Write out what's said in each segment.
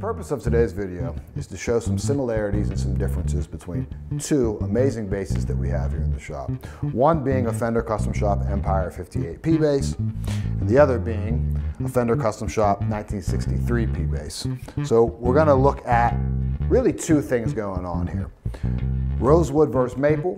purpose of today's video is to show some similarities and some differences between two amazing basses that we have here in the shop. One being a Fender Custom Shop Empire 58P bass, and the other being a Fender Custom Shop 1963 P bass. So we're going to look at really two things going on here. Rosewood versus maple,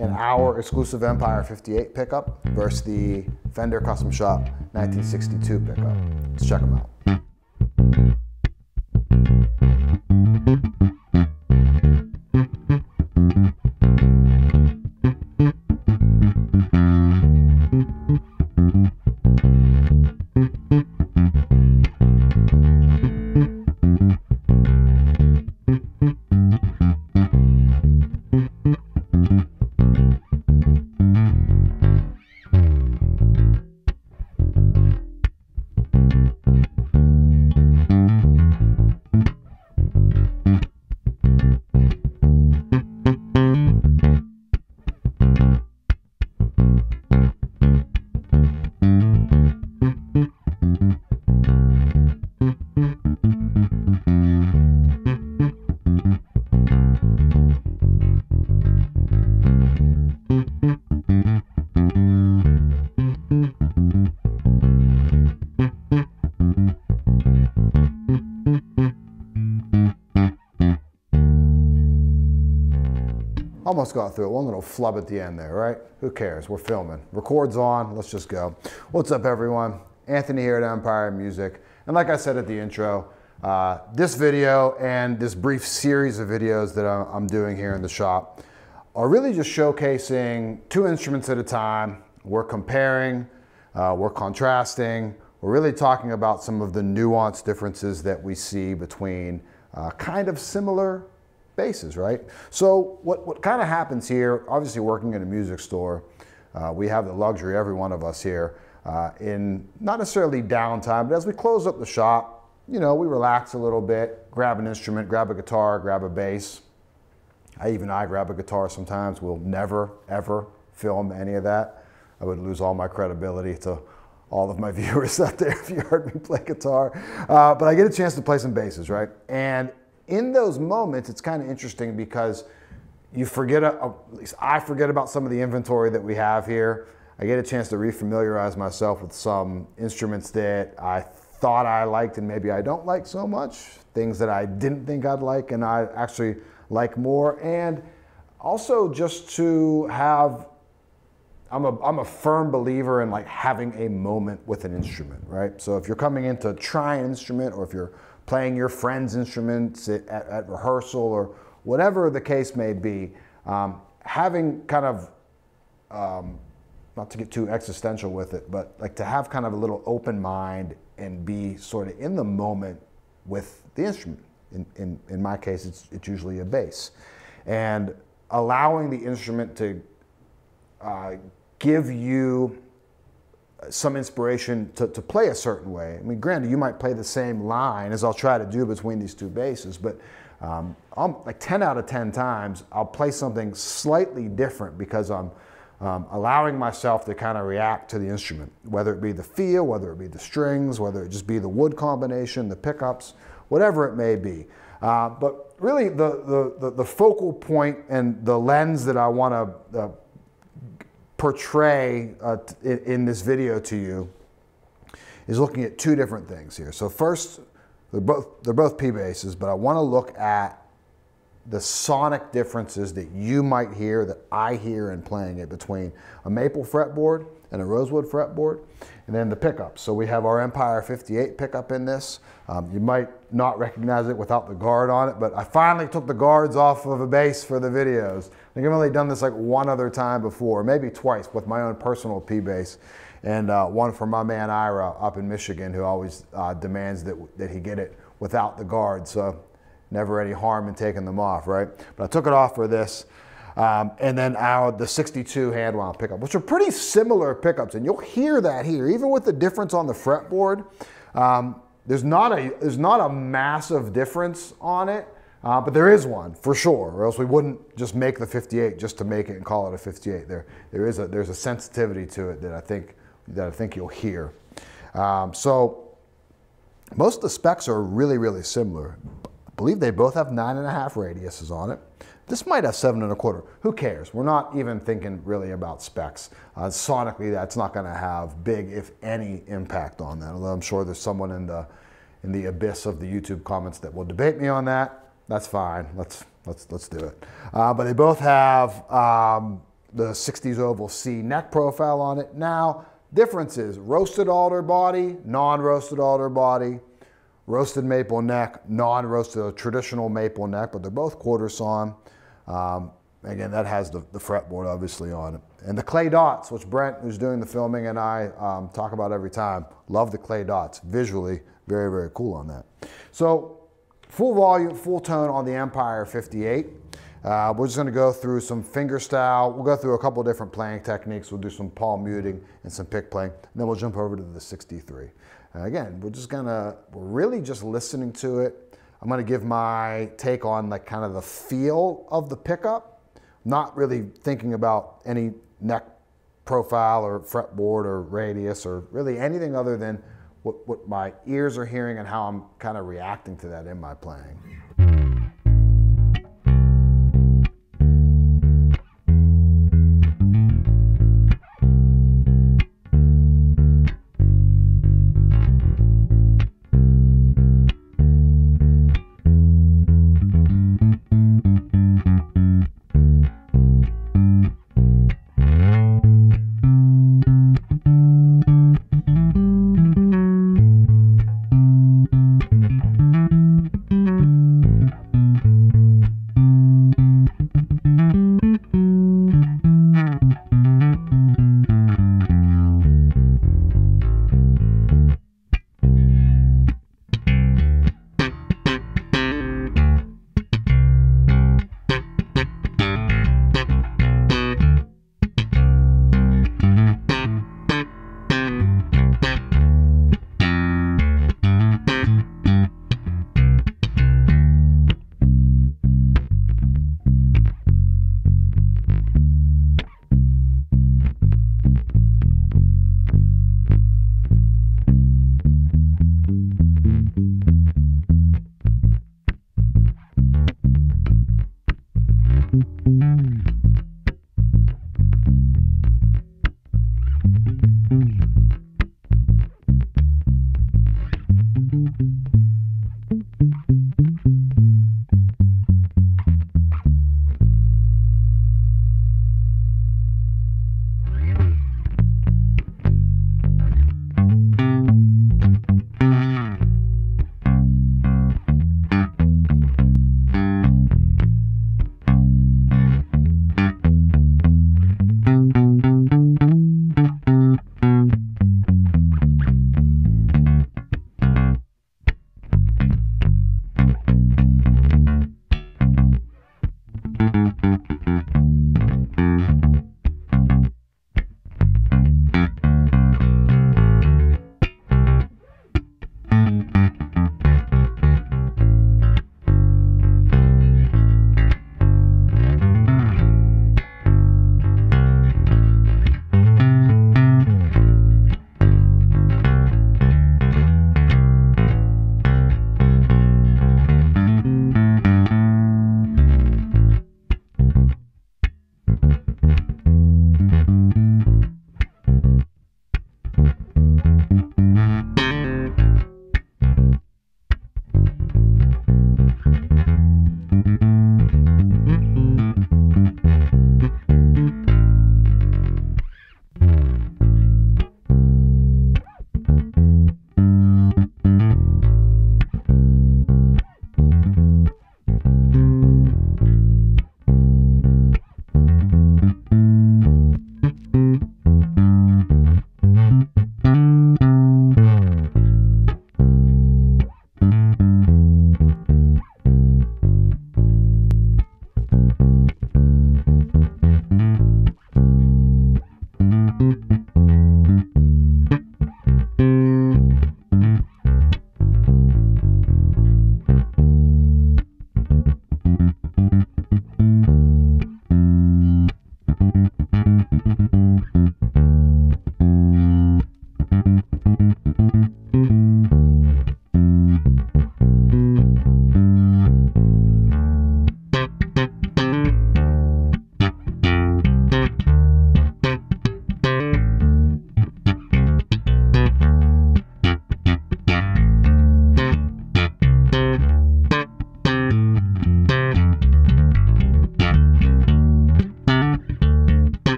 and our exclusive Empire 58 pickup versus the Fender Custom Shop 1962 pickup. Let's check them out. Almost got through it. One little flub at the end there, right? Who cares? We're filming. Record's on. Let's just go. What's up, everyone? Anthony here at Empire Music. And like I said at the intro, this video and this brief series of videos that I'm doing here in the shop are really just showcasing two instruments at a time. We're comparing, we're contrasting. We're really talking about some of the nuanced differences that we see between kind of similar basses, right? So what kind of happens here, obviously working in a music store, we have the luxury, every one of us here, in not necessarily downtime, but as we close up the shop, you know, we relax a little bit, grab an instrument, grab a guitar, grab a bass. I grab a guitar sometimes. We'll never, ever film any of that. I would lose all my credibility to all of my viewers out there if you heard me play guitar. But I get a chance to play some basses, right? And in those moments, it's kind of interesting because you forget, at least I forget about some of the inventory that we have here. I get a chance to refamiliarize myself with some instruments that I thought I liked and maybe I don't like so much, things that I didn't think I'd like and I actually like more. And also just to have, I'm a firm believer in like having a moment with an instrument, right? So if you're coming in to try an instrument, or if you're playing your friend's instruments at rehearsal, or whatever the case may be, having kind of, not to get too existential with it, but like to have kind of a little open mind and be sort of in the moment with the instrument. In my case, it's usually a bass. And allowing the instrument to give you some inspiration to play a certain way. I mean, granted, you might play the same line as I'll try to do between these two basses, but like 10 out of 10 times, I'll play something slightly different because I'm allowing myself to kind of react to the instrument, whether it be the feel, whether it be the strings, whether it just be the wood combination, the pickups, whatever it may be. But really, the focal point and the lens that I want to portray in this video to you is looking at two different things here. So first, they're both P basses, but I want to look at the sonic differences that you might hear, that I hear in playing it, between a maple fretboard and a rosewood fretboard, and then the pickups. So we have our Empire 58 pickup in this. You might not recognize it without the guard on it, but I finally took the guards off of a bass for the videos. I think I've only done this like one other time before, maybe twice, with my own personal P bass, and one for my man Ira up in Michigan, who always demands that he get it without the guard. So never any harm in taking them off, right? But I took it off for this. And then the 62 hand wound pickup, which are pretty similar pickups, and you'll hear that here, even with the difference on the fretboard. There's not a massive difference on it, but there is one for sure, or else we wouldn't just make the 58 just to make it and call it a 58. There's a sensitivity to it that I think you'll hear. So most of the specs are really, really similar. believe they both have 9.5 radiuses on it. This might have 7.25. Who cares? We're not even thinking really about specs. Sonically, that's not going to have big, if any, impact on that. Although I'm sure there's someone in the abyss of the YouTube comments that will debate me on that. That's fine. Let's do it. But they both have the 60s oval C neck profile on it. Now, differences: roasted alder body, non-roasted alder body. Roasted maple neck, non-roasted, traditional maple neck, but they're both quarter sawn. Again, that has the fretboard obviously on it. And the clay dots, which Brent, who's doing the filming, and I talk about every time. Love the clay dots. Visually, very, very cool on that. So, full volume, full tone on the Empire 58. We're just gonna go through some finger style. We'll go through a couple different playing techniques. We'll do some palm muting and some pick playing. And then we'll jump over to the 63. Again, we're really just listening to it. I'm gonna give my take on like kind of the feel of the pickup, not really thinking about any neck profile or fretboard or radius or really anything other than what my ears are hearing and how I'm kind of reacting to that in my playing.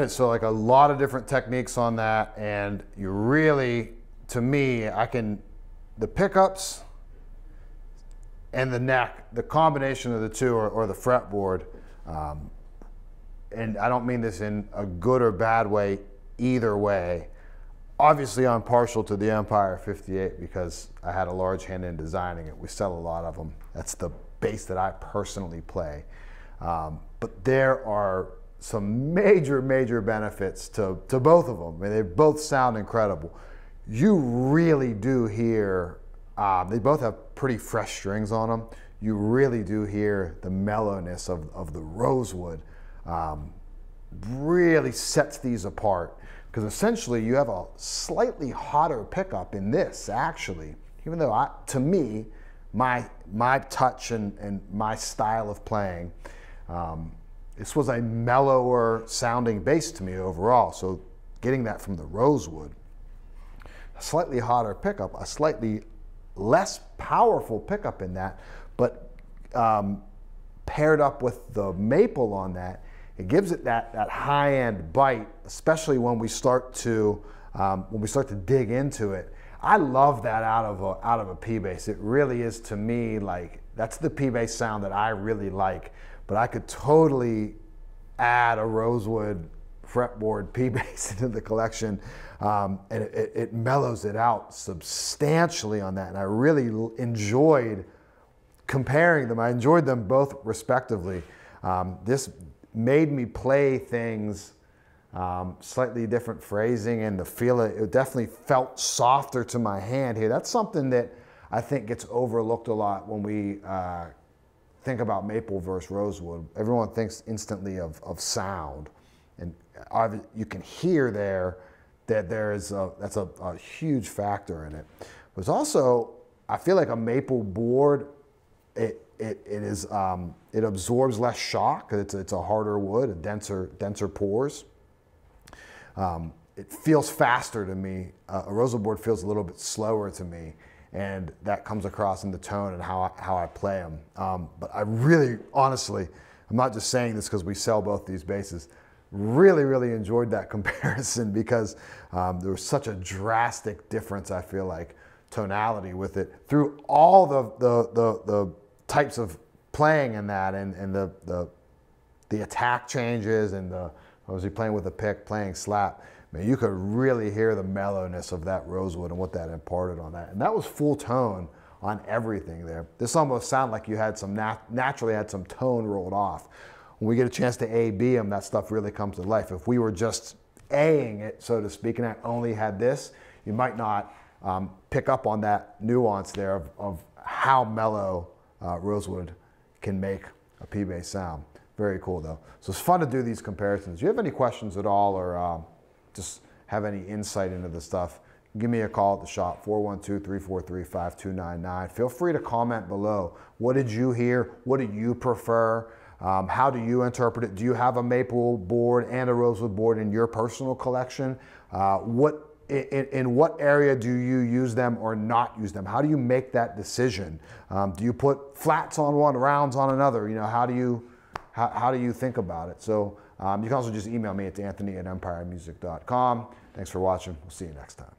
is. So like a lot of different techniques on that, and you really, to me, the pickups and the neck, the combination of the two, or the fretboard, and I don't mean this in a good or bad way, either way. Obviously, I'm partial to the Empire 58 because I had a large hand in designing it. We sell a lot of them. That's the bass that I personally play. But there are some major, major benefits to both of them. I mean, they both sound incredible. You really do hear, they both have pretty fresh strings on them. You really do hear the mellowness of the rosewood. Really sets these apart, because essentially you have a slightly hotter pickup in this, actually, even though to me, my touch and my style of playing, this was a mellower sounding bass to me overall. So getting that from the rosewood, a slightly hotter pickup, a slightly less powerful pickup in that, but paired up with the maple on that, it gives it that high-end bite, especially when we start to dig into it. I love that out of a P bass. It really is, to me, like, that's the P bass sound that I really like. But I could totally add a rosewood fretboard P bass into the collection, and it mellows it out substantially on that. And I really enjoyed comparing them. I enjoyed them both respectively. This made me play things slightly different phrasing, and the feel, it definitely felt softer to my hand here. That's something that I think gets overlooked a lot when we think about maple versus rosewood. Everyone thinks instantly of sound, and you can hear there that that's a huge factor in it. But it's also, I feel like a maple board, it absorbs less shock because it's a harder wood, denser pores. It feels faster to me. A rosewood board feels a little bit slower to me, and that comes across in the tone and how I play them. But I really, honestly, I'm not just saying this because we sell both these basses, really, really enjoyed that comparison, because there was such a drastic difference, I feel like, tonality with it through all the types of playing in that, and the attack changes, and was he playing with a pick, playing slap. I mean, you could really hear the mellowness of that rosewood and what that imparted on that. And that was full tone on everything there. This almost sounded like you had some, naturally had some tone rolled off. When we get a chance to A-B them, that stuff really comes to life. If we were just A-ing it, so to speak, and I only had this, you might not pick up on that nuance there of how mellow rosewood can make a P-bass sound. Very cool though. So it's fun to do these comparisons. Do you have any questions at all, or just have any insight into the stuff? Give me a call at the shop, 412-343-5299. Feel free to comment below. What did you hear? What do you prefer? How do you interpret it? Do you have a maple board and a rosewood board in your personal collection? In what area do you use them or not use them? How do you make that decision? Do you put flats on one, rounds on another? You know, how do you think about it? So you can also just email me at anthony@empiremusic.com. Thanks for watching. We'll see you next time.